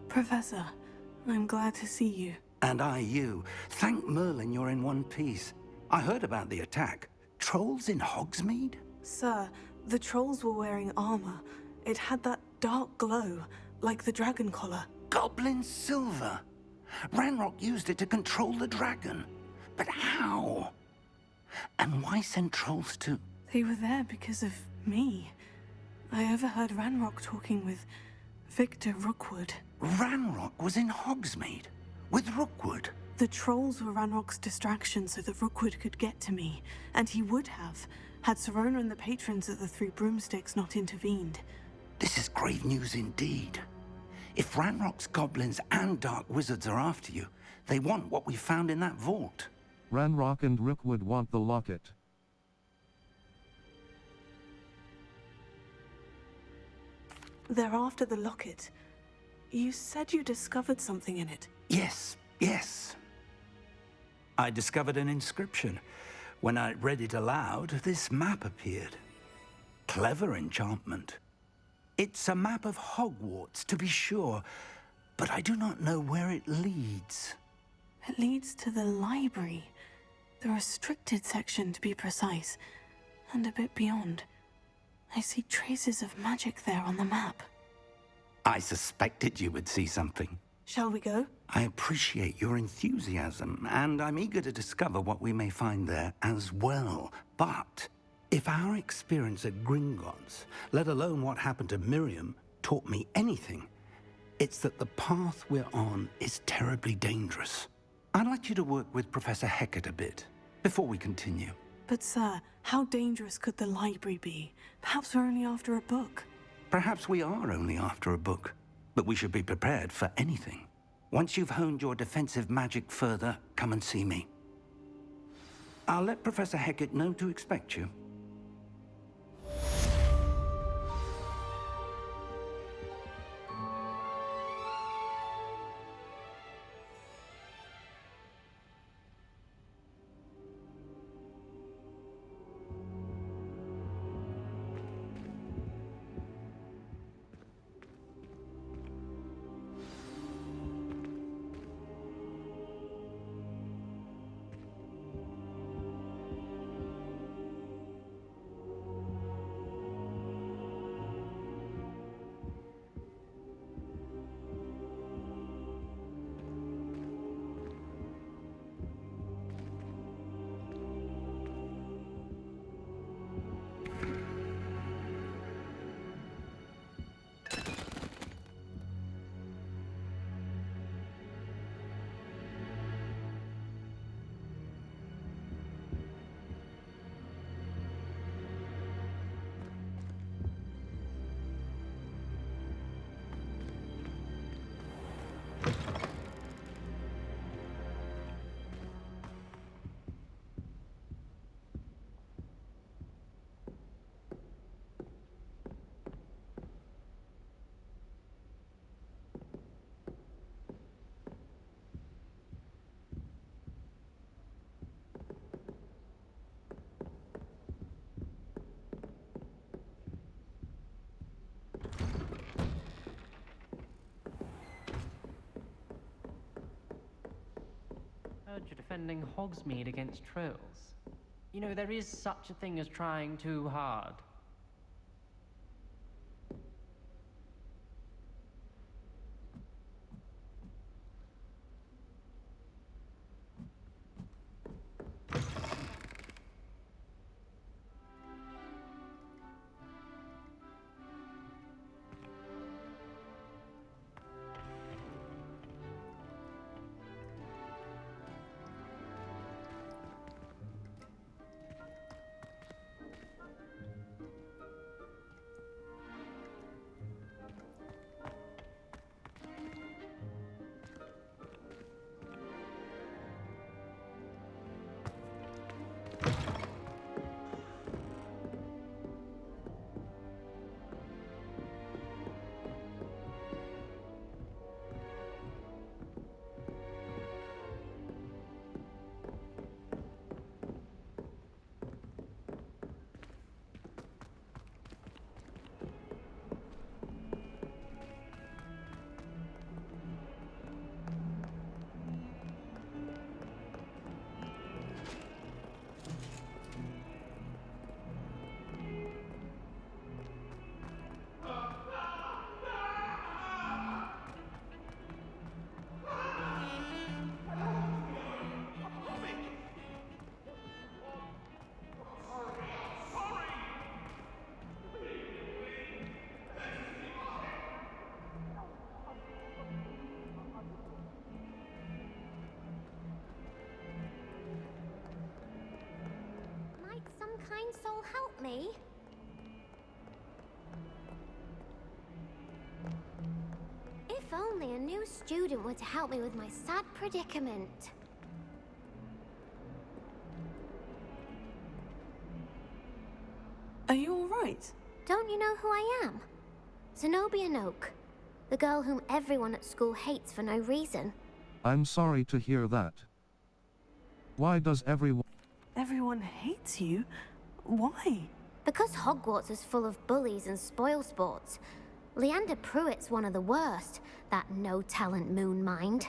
Professor, I'm glad to see you. And I you. Thank Merlin you're in one piece. I heard about the attack. Trolls in Hogsmeade? Sir, the trolls were wearing armor. It had that dark glow, like the dragon collar. Goblin silver! Ranrock used it to control the dragon. But how? And why send trolls to... They were there because of me. I overheard Ranrock talking with Victor Rookwood. Ranrock was in Hogsmeade? With Rookwood? The trolls were Ranrock's distraction so that Rookwood could get to me, and he would have, had Serona and the patrons of the Three Broomsticks not intervened. This is grave news indeed. If Ranrock's goblins and dark wizards are after you, they want what we found in that vault. Ranrock and Rookwood want the locket. They're after the locket. You said you discovered something in it. Yes. I discovered an inscription. When I read it aloud, this map appeared. Clever enchantment. It's a map of Hogwarts, to be sure, but I do not know where it leads. It leads to the library. The restricted section, to be precise, and a bit beyond. I see traces of magic there on the map. I suspected you would see something. Shall we go? I appreciate your enthusiasm, and I'm eager to discover what we may find there as well. But if our experience at Gringotts, let alone what happened to Miriam, taught me anything, it's that the path we're on is terribly dangerous. I'd like you to work with Professor Hecat a bit, before we continue. But sir, how dangerous could the library be? Perhaps we're only after a book. Perhaps we are only after a book, but we should be prepared for anything. Once you've honed your defensive magic further, come and see me. I'll let Professor Hecat know to expect you. Heard you're defending Hogsmeade against trolls. You know, there is such a thing as trying too hard. me. If only a new student were to help me with my sad predicament. Are you all right? Don't you know who I am? Zenobia Noak, the girl whom everyone at school hates for no reason. I'm sorry to hear that. Why does everyone... Everyone hates you? Why? Because Hogwarts is full of bullies and spoilsports. Leander Pruitt's one of the worst, that no-talent moon mind.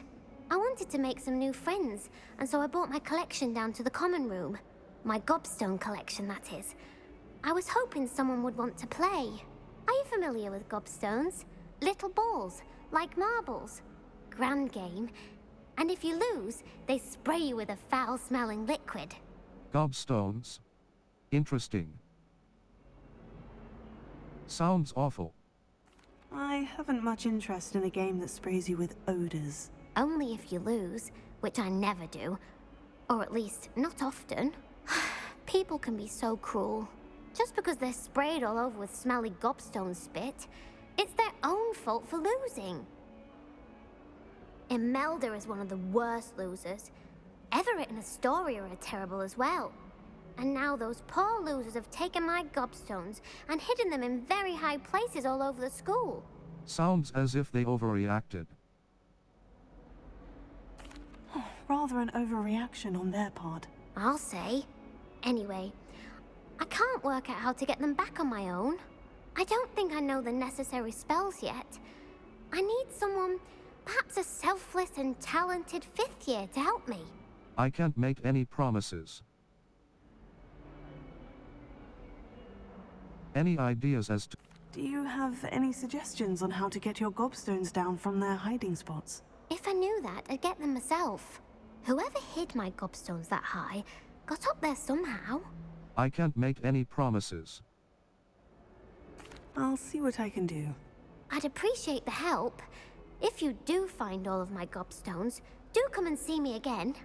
I wanted to make some new friends, and so I brought my collection down to the common room. My gobstone collection, that is. I was hoping someone would want to play. Are you familiar with gobstones? Little balls, like marbles. Grand game. And if you lose, they spray you with a foul-smelling liquid. Gobstones? Interesting. Sounds awful. I haven't much interest in a game that sprays you with odors. Only if you lose, which I never do. Or at least, not often. People can be so cruel. Just because they're sprayed all over with smelly gobstone spit, it's their own fault for losing. Imelda is one of the worst losers. Everett and Astoria are terrible as well. And now those poor losers have taken my gobstones and hidden them in very high places all over the school. Sounds as if they overreacted. Rather an overreaction on their part. I'll say. Anyway, I can't work out how to get them back on my own. I don't think I know the necessary spells yet. I need someone, perhaps a selfless and talented fifth year to help me. I can't make any promises. Any ideas as to... Do you have any suggestions on how to get your gobstones down from their hiding spots? If I knew that, I'd get them myself. Whoever hid my gobstones that high got up there somehow. I can't make any promises. I'll see what I can do. I'd appreciate the help. If you do find all of my gobstones, do come and see me again.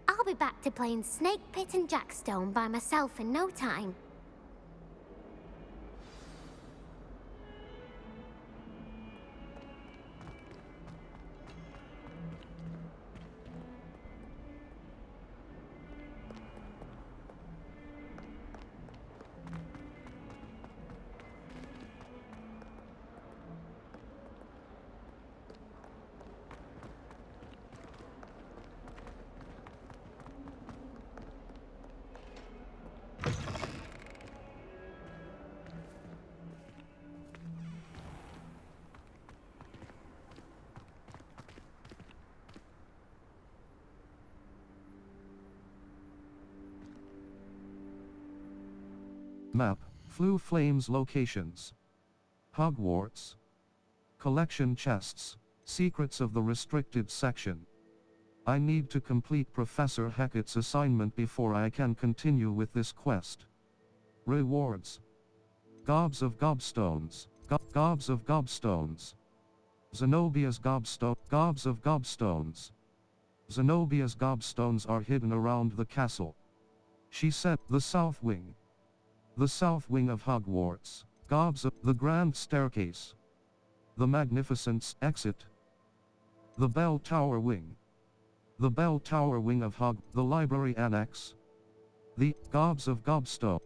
I'll be back to playing Snake Pit and Jackstone by myself in no time. Map, Flue Flames locations. Hogwarts. Collection chests, secrets of the restricted section. I need to complete Professor Hackett's assignment before I can continue with this quest. Rewards. Gobs of gobstones, gobs of gobstones. Zenobia's gobstone, gobs of gobstones. Zenobia's gobstones are hidden around the castle. She said, the south wing. The south wing of Hogwarts, gobs of the grand staircase. The magnificence exit. The bell tower wing. The bell tower wing of the library annex. The gobs of gobstone,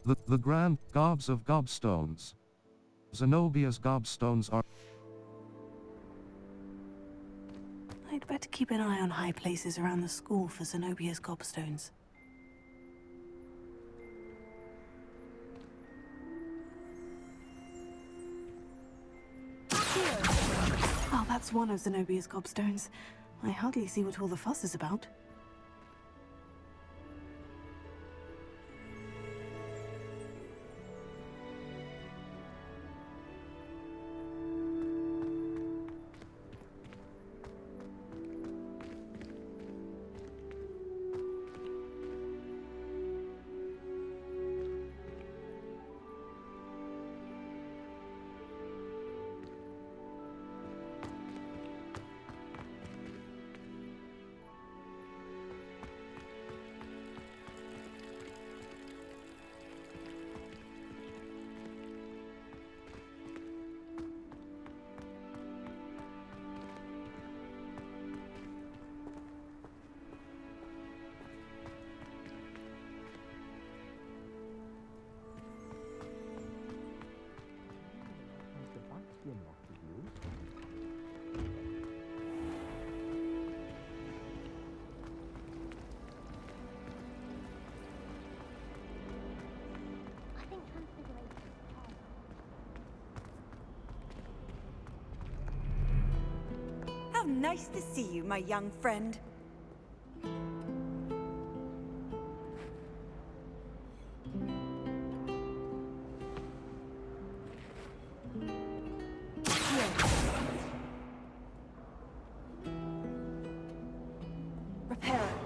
the grand gobs of gobstones. Zenobia's gobstones are... I'd better keep an eye on high places around the school for Zenobia's gobstones. Oh, that's one of Zenobia's gobstones. I hardly see what all the fuss is about. How nice to see you, my young friend. Repair it.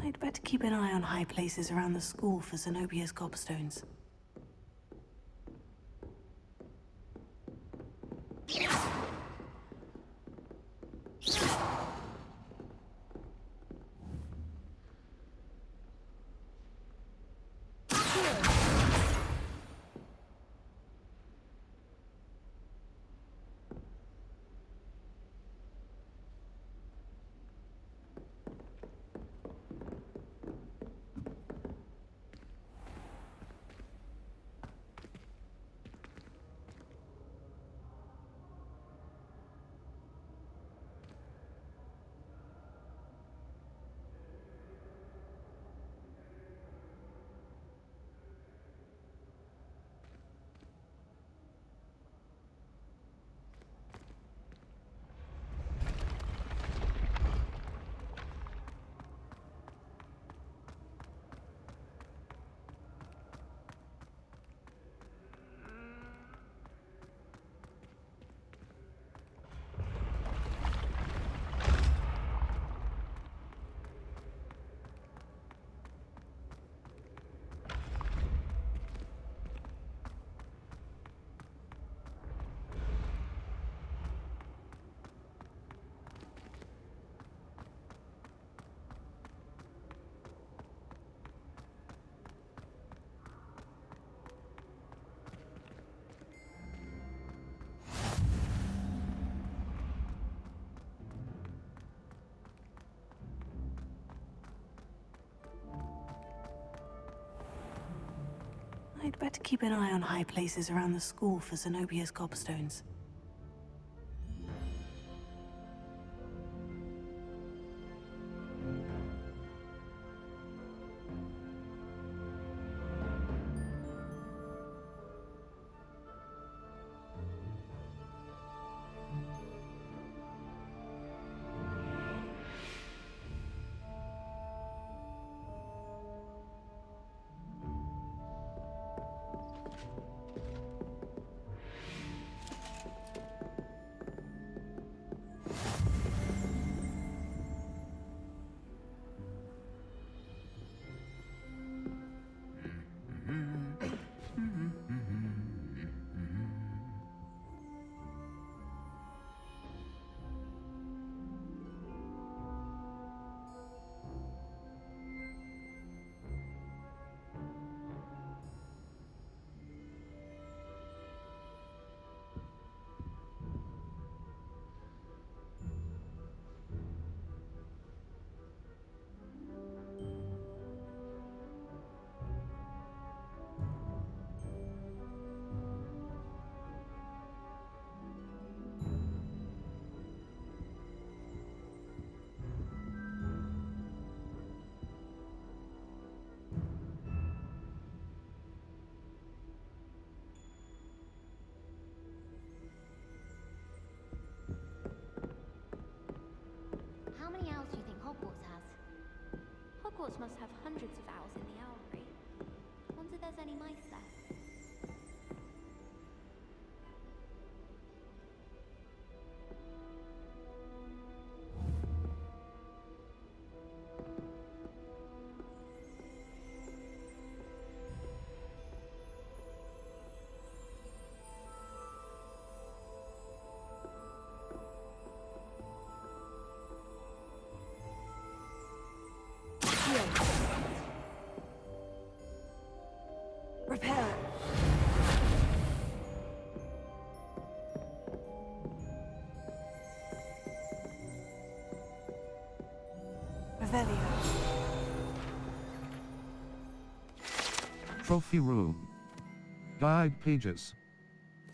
I'd better keep an eye on high places around the school for Zenobia's gobstones. I'd better keep an eye on high places around the school for Zenobia's gobstones. Hogwarts must have hundreds of owls in the owlry. Wonder if there's any mice there. Repair. Revelio. Trophy Room. Guide pages.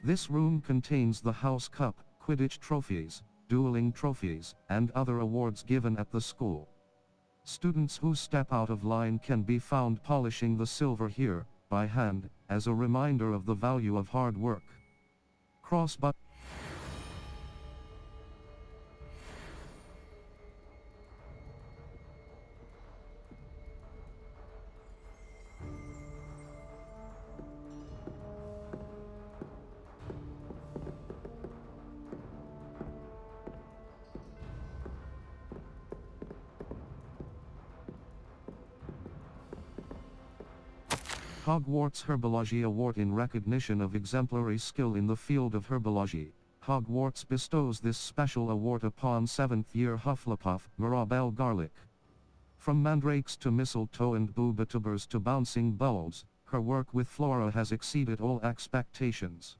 This room contains the House Cup, Quidditch trophies, dueling trophies, and other awards given at the school. Students who step out of line can be found polishing the silver here, by hand, as a reminder of the value of hard work. Crossbut. Hogwarts Herbology Award in recognition of exemplary skill in the field of herbology. Hogwarts bestows this special award upon 7th-year Hufflepuff, Mirabelle Garlick. From mandrakes to mistletoe and boobitubers to bouncing bulbs, her work with flora has exceeded all expectations.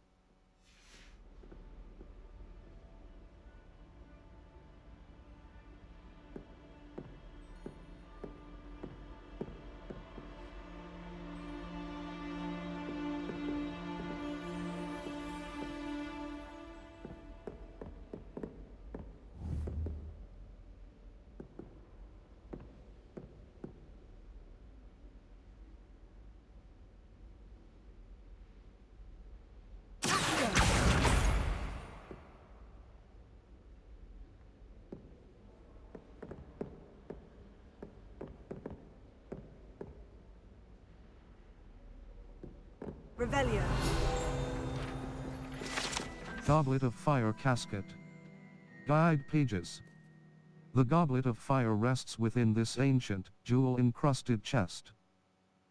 Revelio. Goblet of Fire Casket. Guide pages. The Goblet of Fire rests within this ancient, jewel-encrusted chest.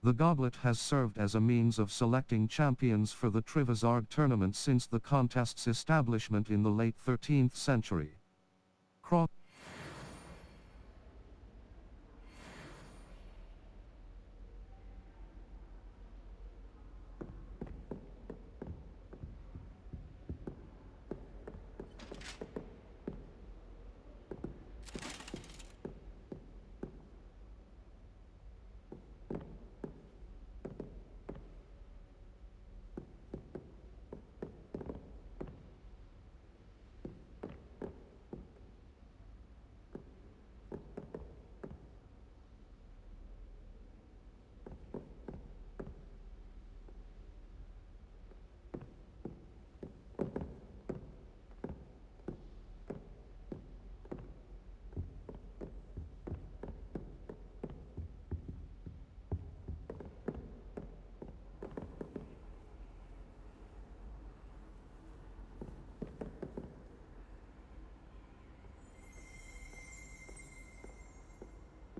The goblet has served as a means of selecting champions for the Triwizard Tournament since the contest's establishment in the late 13th century.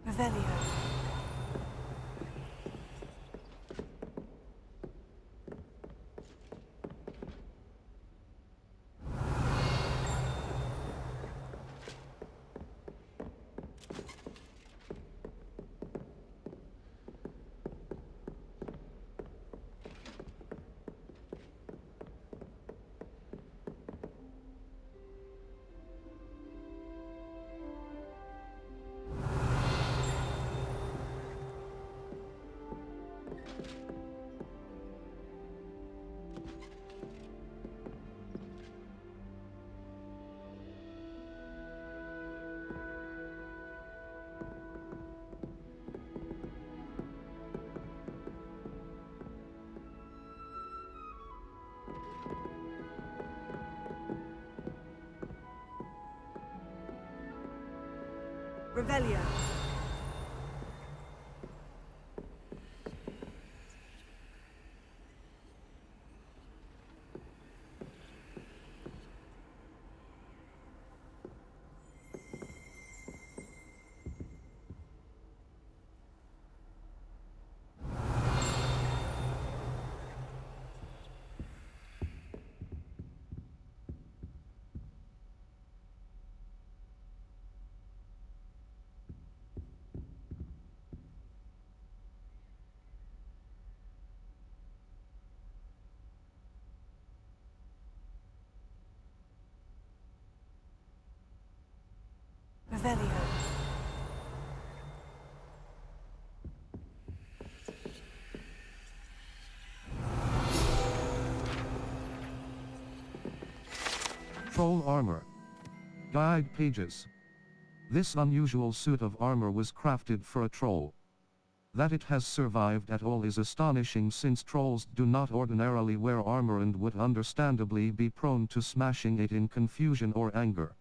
Revelio. Revelio. Revelio. Troll armor. Guide pages. This unusual suit of armor was crafted for a troll. That it has survived at all is astonishing, since trolls do not ordinarily wear armor and would understandably be prone to smashing it in confusion or anger.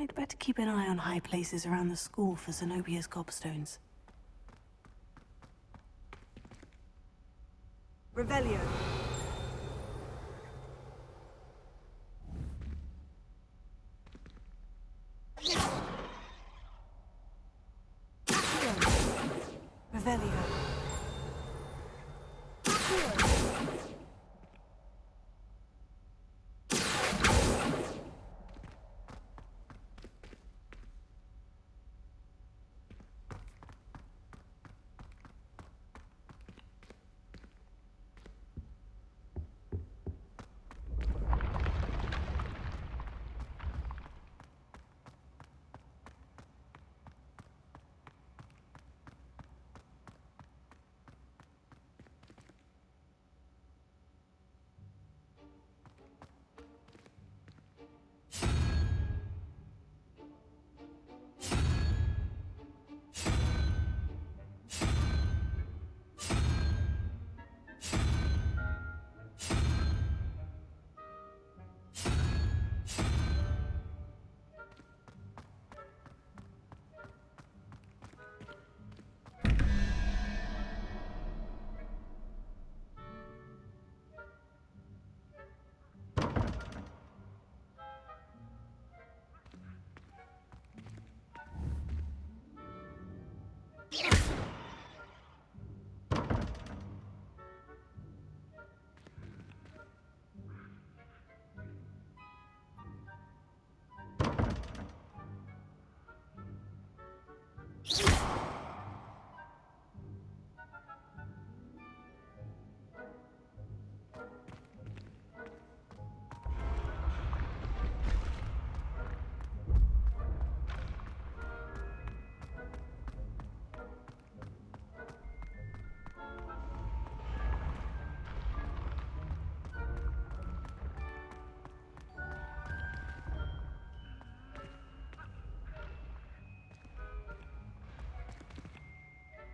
I'd better keep an eye on high places around the school for Zenobia's gobstones. Revelio. Revelio.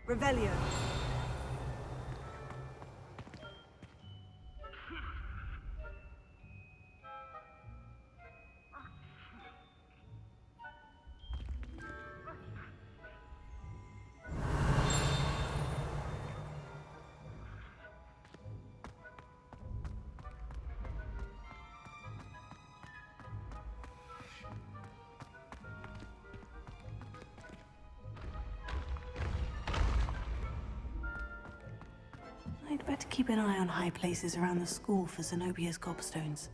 Revelio. I'd better keep an eye on high places around the school for Zenobia's gobstones.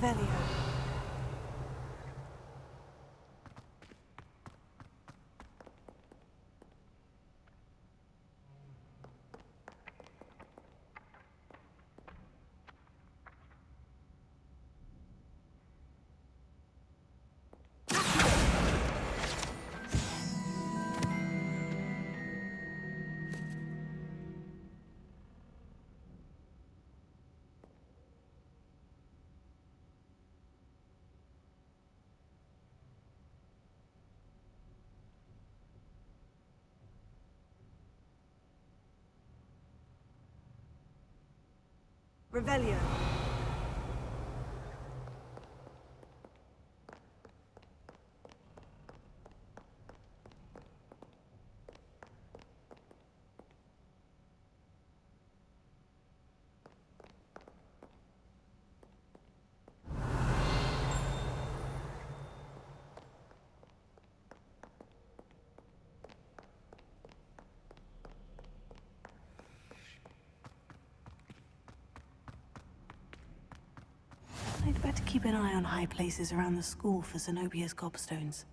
Revelio. Revelio. I'd better keep an eye on high places around the school for Zenobia's gobstones.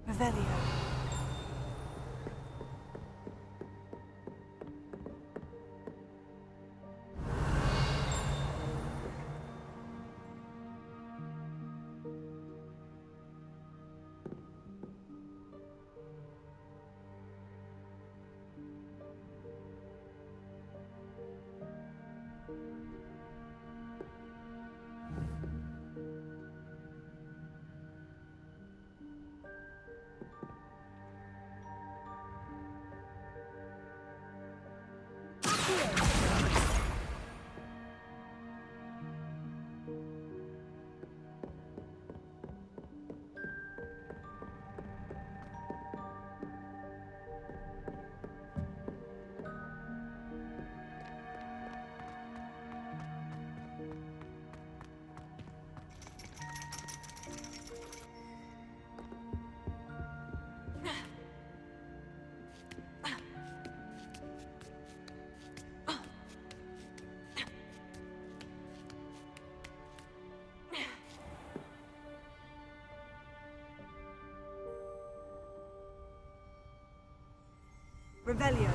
Revelio. Revelio.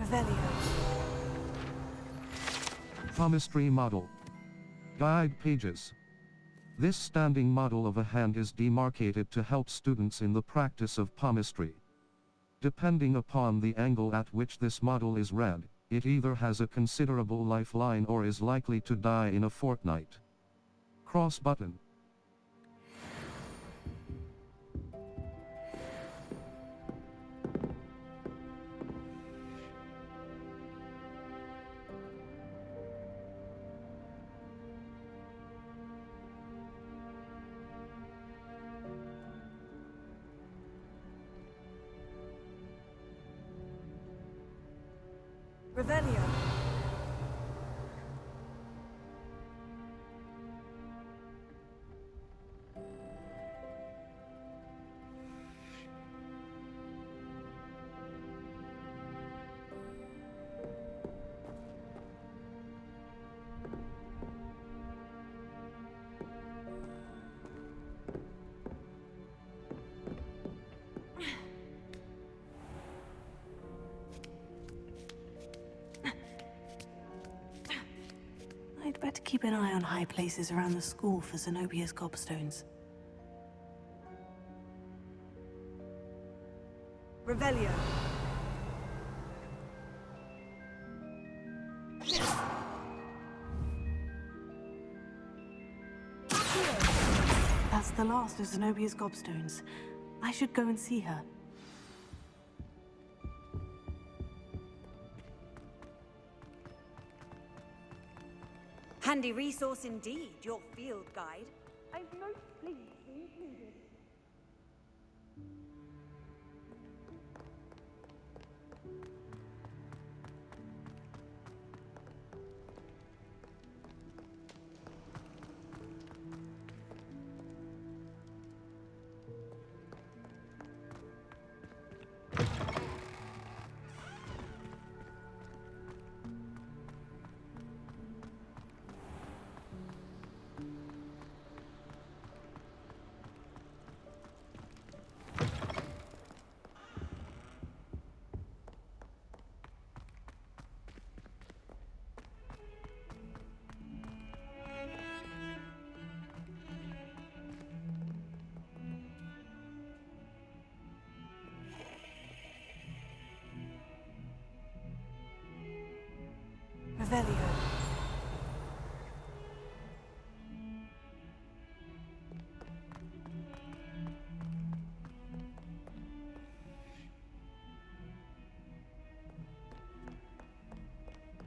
Revelio. Palmistry model. Guide pages. This standing model of a hand is demarcated to help students in the practice of palmistry. Depending upon the angle at which this model is read, it either has a considerable lifeline or is likely to die in a fortnight. Cross button. Revelio. I'd better keep an eye on high places around the school for Zenobia's gobstones. Revelio. the last of Zenobia's gobstones. I should go and see her. Handy resource indeed, your field guide. I've most pleased to be included. Revelio.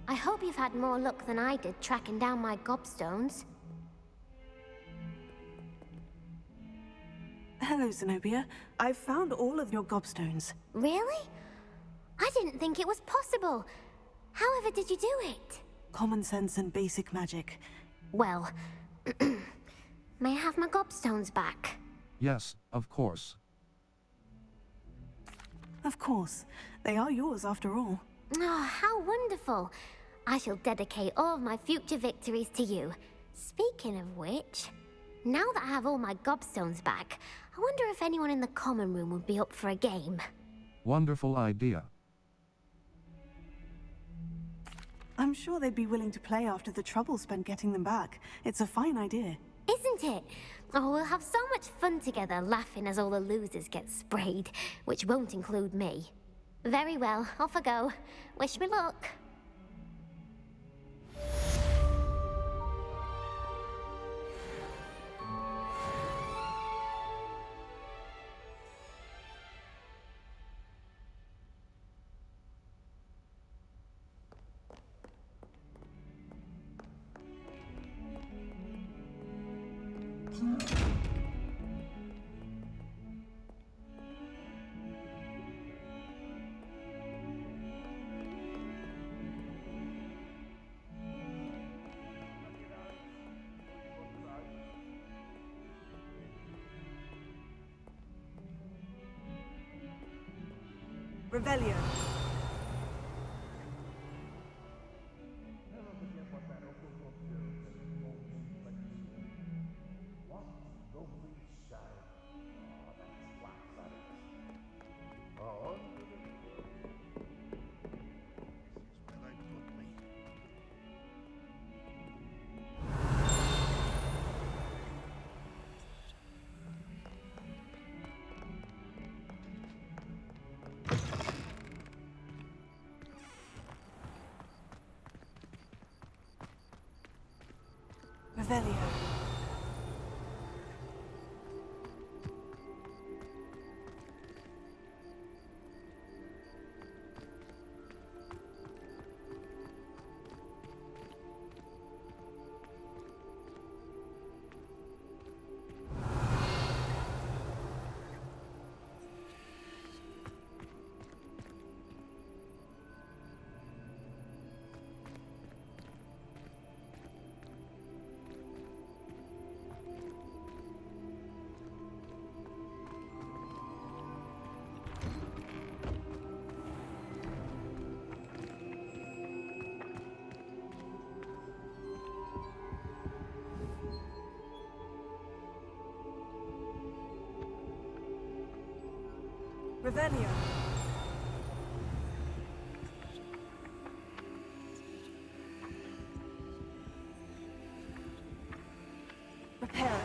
I hope you've had more luck than I did tracking down my gobstones. Hello, Zenobia. I've found all of your gobstones. Really? I didn't think it was possible. However did you do it? Common sense and basic magic. Well, may I have my gobstones back? Yes, of course. Of course. They are yours after all. Oh, how wonderful. I shall dedicate all of my future victories to you. Speaking of which, now that I have all my gobstones back, I wonder if anyone in the common room would be up for a game. Wonderful idea. I'm sure they'd be willing to play after the trouble spent getting them back. It's a fine idea. Isn't it? Oh, we'll have so much fun together, laughing as all the losers get sprayed, which won't include me. Very well, off I go. Wish me luck. Revelio. Revelio. Revelio. Repair.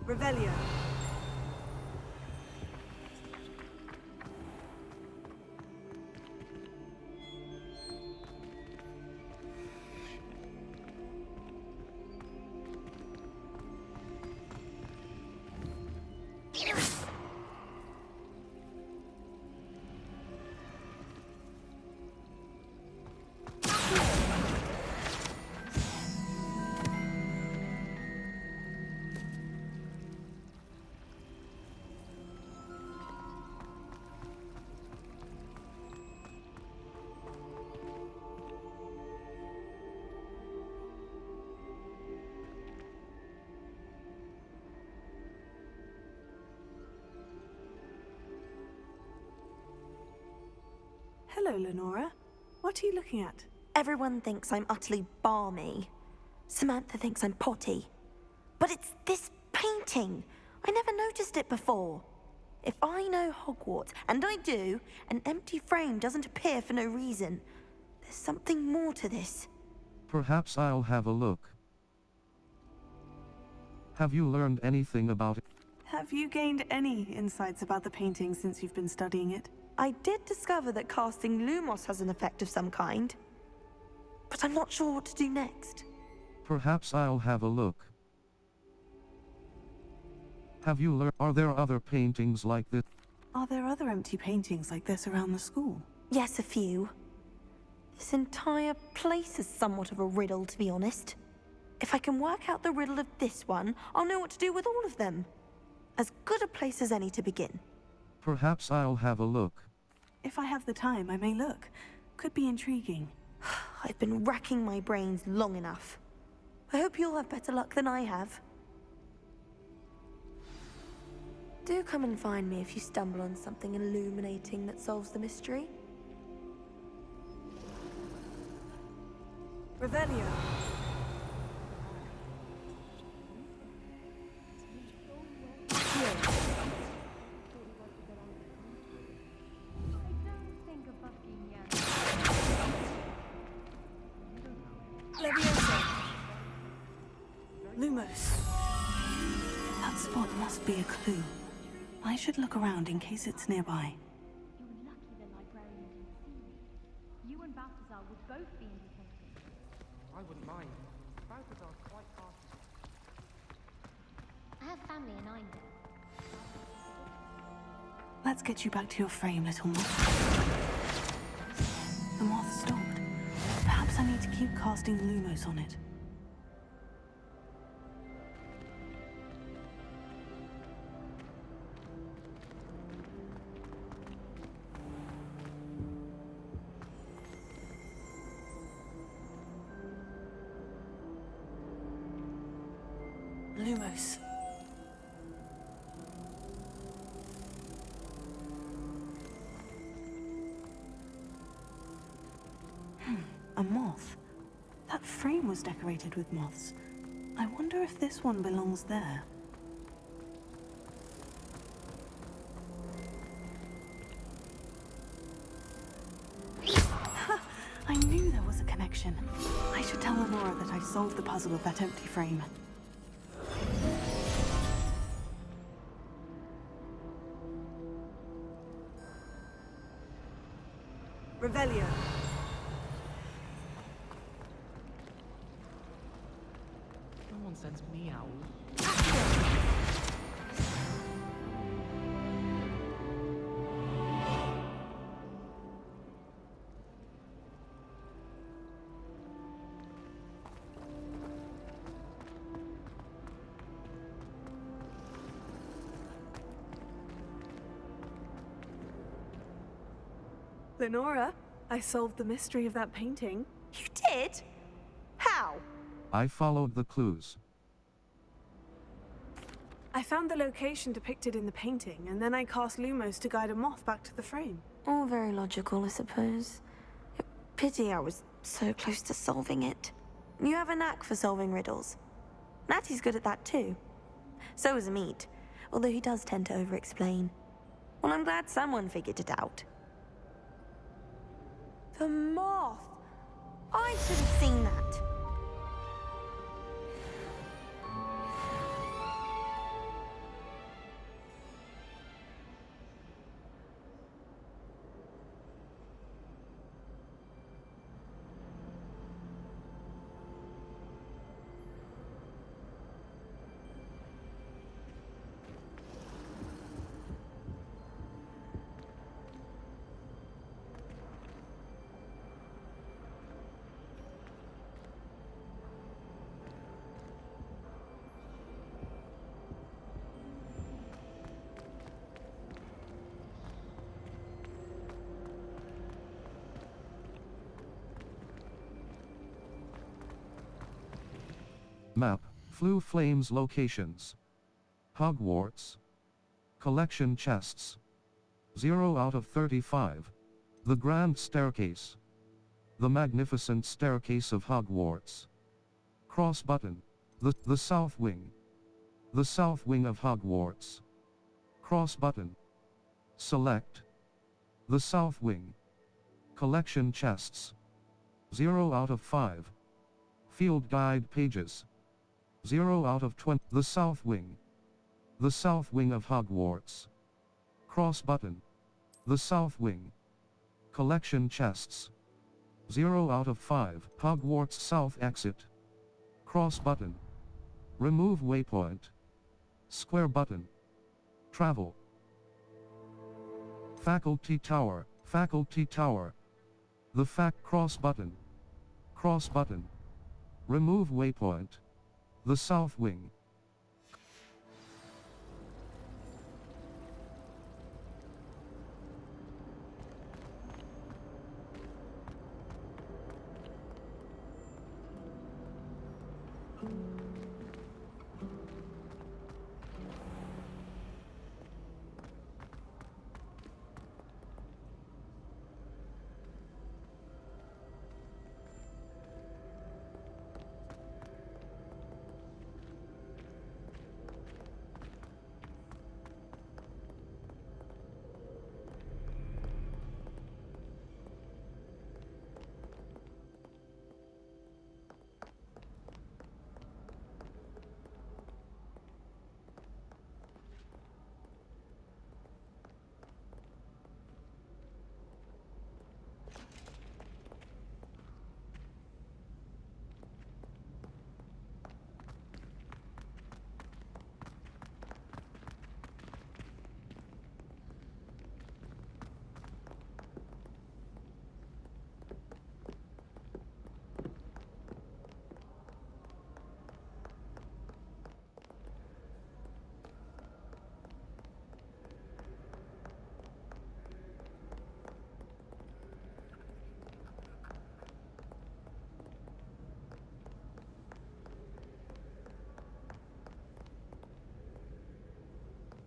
Revelio. Hello, Lenora. What are you looking at? Everyone thinks I'm utterly balmy. Samantha thinks I'm potty. But it's this painting. I never noticed it before. If I know Hogwarts, and I do, an empty frame doesn't appear for no reason. There's something more to this. Perhaps I'll have a look. Have you learned anything about it? Have you gained any insights about the painting since you've been studying it? I did discover that casting Lumos has an effect of some kind. But I'm not sure what to do next. Perhaps I'll have a look. Have you learned? Are there other paintings like this? Are there other empty paintings like this around the school? Yes, a few. This entire place is somewhat of a riddle, to be honest. If I can work out the riddle of this one, I'll know what to do with all of them. As good a place as any to begin. Perhaps I'll have a look. If I have the time, I may look. Could be intriguing. I've been racking my brains long enough. I hope you'll have better luck than I have. Do come and find me if you stumble on something illuminating that solves the mystery. Revelio. Lumos. That spot must be a clue. I should look around in case it's nearby. You're lucky the librarian didn't see me. You and Balthazar would both be indicated. I wouldn't mind. Balthazar's quite hard. I have family in Inder. Let's get you back to your frame, little moth. The moth stopped. Perhaps I need to keep casting Lumos on it. Lumos. A moth. That frame was decorated with moths. I wonder if this one belongs there. Ha! I knew there was a connection. I should tell Lenora that I solved the puzzle of that empty frame. Revelio. No one sends me out. Lenora, I solved the mystery of that painting. You did? How? I followed the clues. I found the location depicted in the painting, and then I cast Lumos to guide a moth back to the frame. All very logical, I suppose. Pity I was so close to solving it. You have a knack for solving riddles. Natty's good at that too. So is Amit, although he does tend to over-explain. Well, I'm glad someone figured it out. The moth! I should have seen that. Map, Flue Flames locations. Hogwarts. Collection chests. 0 out of 35. The Grand Staircase. The Magnificent Staircase of Hogwarts. Cross button. The South Wing. The South Wing of Hogwarts. Cross button. Select. The South Wing. Collection chests. 0 out of 5. Field guide pages. 0 out of 20. The South Wing. The South Wing of Hogwarts. Cross button. The South Wing. Collection chests. 0 out of 5. Hogwarts South Exit. Cross button. Remove waypoint. Square button. Travel. Faculty Tower. Faculty Tower. The cross button. Cross button. Remove waypoint. The South Wing.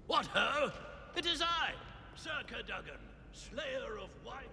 What ho! It is I, Sir Cadogan, Slayer of White.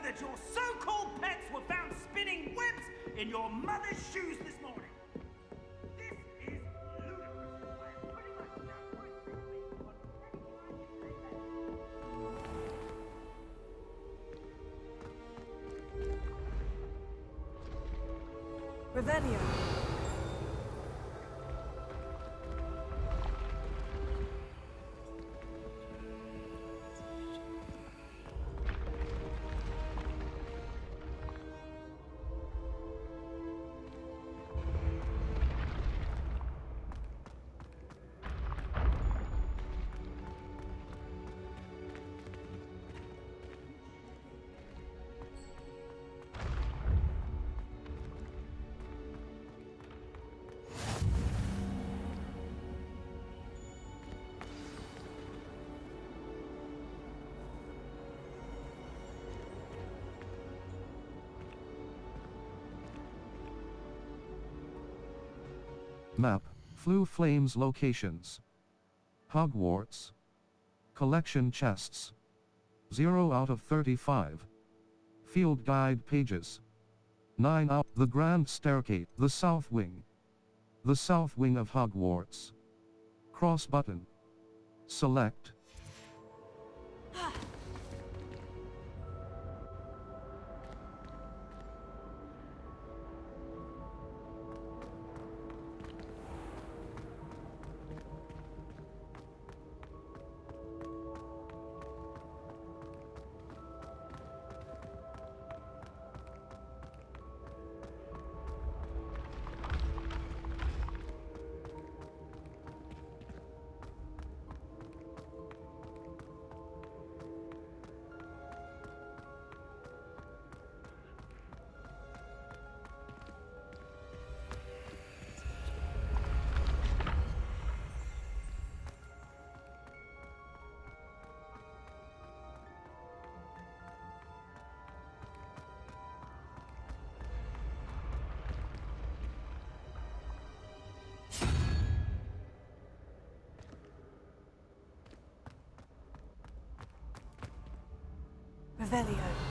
that your so-called pets were found spinning webs in your mother's shoes this morning. This is ludicrous. I am putting my stamp quite simply on anything Revelio. Map, Flue Flames locations. Hogwarts. Collection chests. 0 out of 35. Field guide pages. 9 out. The Grand Staircase. The South Wing. The South Wing of Hogwarts. Cross button. Select. Revelio.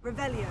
Revelio.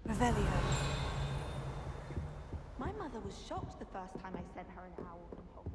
Revelio. My mother was shocked the first time I sent her an owl from Hogwarts.